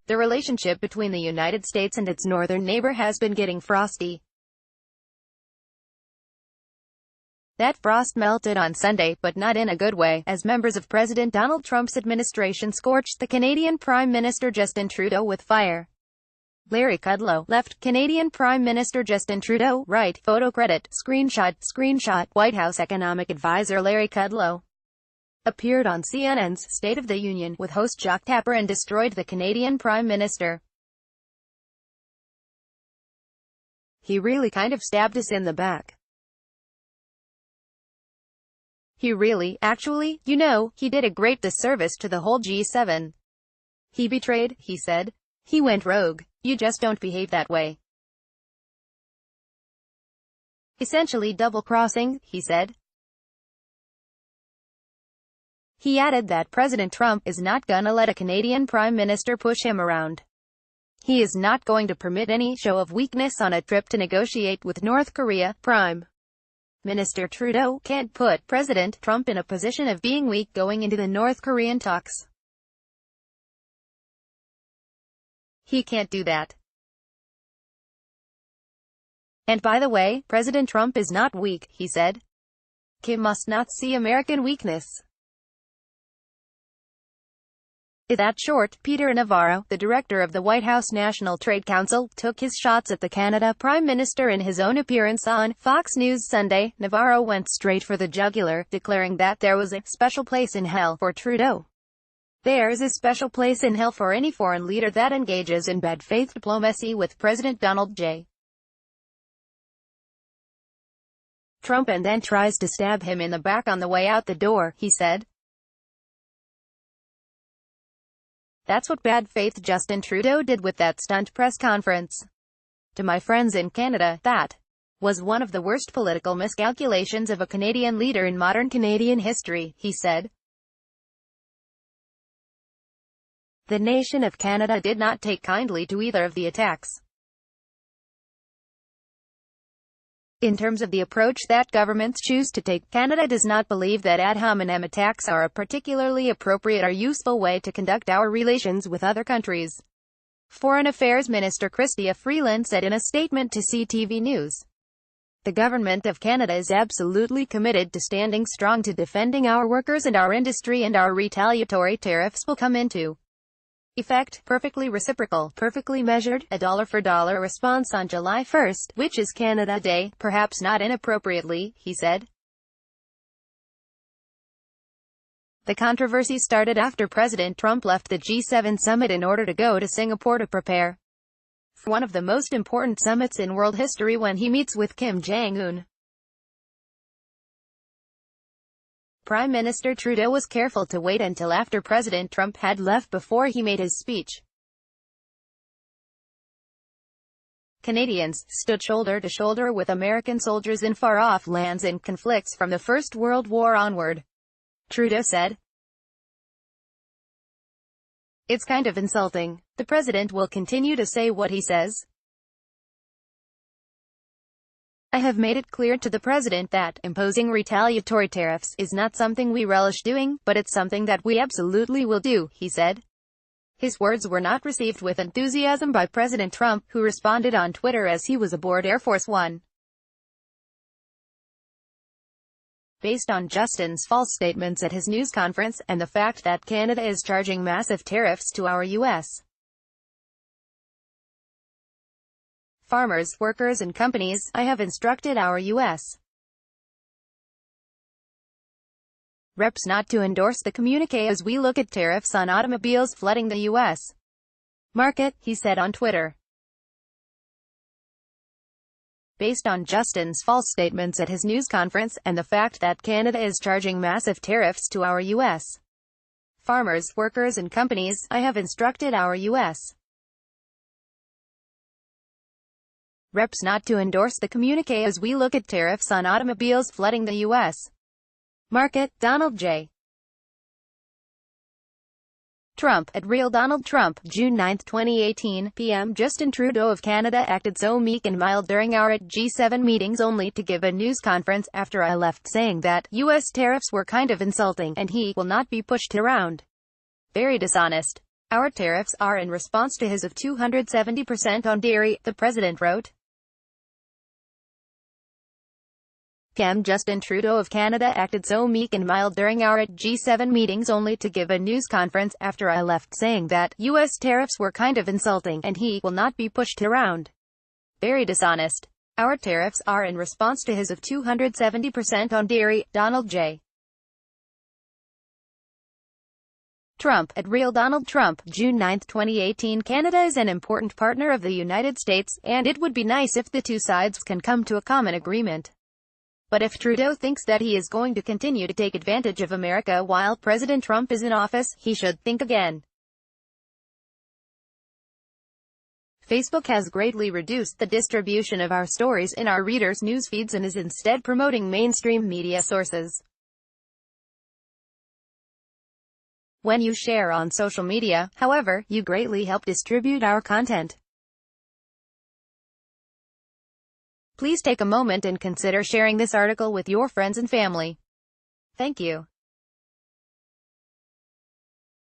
the relationship between the United States and its northern neighbor has been getting frosty. That frost melted on Sunday, but not in a good way, as members of President Donald Trump's administration scorched the Canadian Prime Minister Justin Trudeau with fire. Larry Kudlow, left. Canadian Prime Minister Justin Trudeau, right. Photo credit. Screenshot. White House economic advisor Larry Kudlow appeared on CNN's State of the Union with host Jacques Tapper and destroyed the Canadian Prime Minister. He really kind of stabbed us in the back. He really, actually, you know, he did a great disservice to the whole G7. He betrayed, he said. He went rogue. You just don't behave that way. Essentially double-crossing, he said. He added that President Trump is not gonna let a Canadian Prime Minister push him around. He is not going to permit any show of weakness on a trip to negotiate with North Korea. Prime Minister Trudeau can't put President Trump in a position of being weak going into the North Korean talks. He can't do that. And by the way, President Trump is not weak, he said. Kim must not see American weakness. In that short, Peter Navarro, the director of the White House National Trade Council, took his shots at the Canada Prime Minister in his own appearance on Fox News Sunday. Navarro went straight for the jugular, declaring that there was a special place in hell for Trudeau. There's a special place in hell for any foreign leader that engages in bad faith diplomacy with President Donald J. Trump and then tries to stab him in the back on the way out the door, he said. That's what bad faith Justin Trudeau did with that stunt press conference. To my friends in Canada, that was one of the worst political miscalculations of a Canadian leader in modern Canadian history, he said. The nation of Canada did not take kindly to either of the attacks. In terms of the approach that governments choose to take, Canada does not believe that ad hominem attacks are a particularly appropriate or useful way to conduct our relations with other countries. Foreign Affairs Minister Chrystia Freeland said in a statement to CTV News. The government of Canada is absolutely committed to standing strong to defending our workers and our industry, and our retaliatory tariffs will come into effect, perfectly reciprocal, perfectly measured, a dollar-for-dollar response on July 1st, which is Canada Day, perhaps not inappropriately, he said. The controversy started after President Trump left the G7 summit in order to go to Singapore to prepare for one of the most important summits in world history when he meets with Kim Jong-un. Prime Minister Trudeau was careful to wait until after President Trump had left before he made his speech. Canadians stood shoulder to shoulder with American soldiers in far-off lands in conflicts from the First World War onward, Trudeau said. It's kind of insulting. The president will continue to say what he says. I have made it clear to the president that imposing retaliatory tariffs is not something we relish doing, but it's something that we absolutely will do, he said. His words were not received with enthusiasm by President Trump, who responded on Twitter as he was aboard Air Force One. Based on Justin's false statements at his news conference, and the fact that Canada is charging massive tariffs to our U.S. farmers, workers and companies, I have instructed our U.S. reps not to endorse the communiqué as we look at tariffs on automobiles flooding the U.S. market, he said on Twitter. Based on Justin's false statements at his news conference, and the fact that Canada is charging massive tariffs to our U.S. farmers, workers and companies, I have instructed our U.S. reps not to endorse the communiqué as we look at tariffs on automobiles flooding the U.S. market. Donald J. Trump, at Real Donald Trump, June 9, 2018, p.m. Justin Trudeau of Canada acted so meek and mild during our G7 meetings only to give a news conference after I left saying that U.S. tariffs were kind of insulting, and he will not be pushed around. Very dishonest. Our tariffs are in response to his of 270% on dairy, the president wrote. Justin Trudeau of Canada acted so meek and mild during our G7 meetings only to give a news conference after I left saying that U.S. tariffs were kind of insulting and he will not be pushed around. Very dishonest. Our tariffs are in response to his of 270% on dairy, Donald J. Trump, at Real Donald Trump, June 9, 2018. Canada is an important partner of the United States, and it would be nice if the two sides can come to a common agreement. But if Trudeau thinks that he is going to continue to take advantage of America while President Trump is in office, he should think again. Facebook has greatly reduced the distribution of our stories in our readers' news feeds and is instead promoting mainstream media sources. When you share on social media, however, you greatly help distribute our content. Please take a moment and consider sharing this article with your friends and family. Thank you.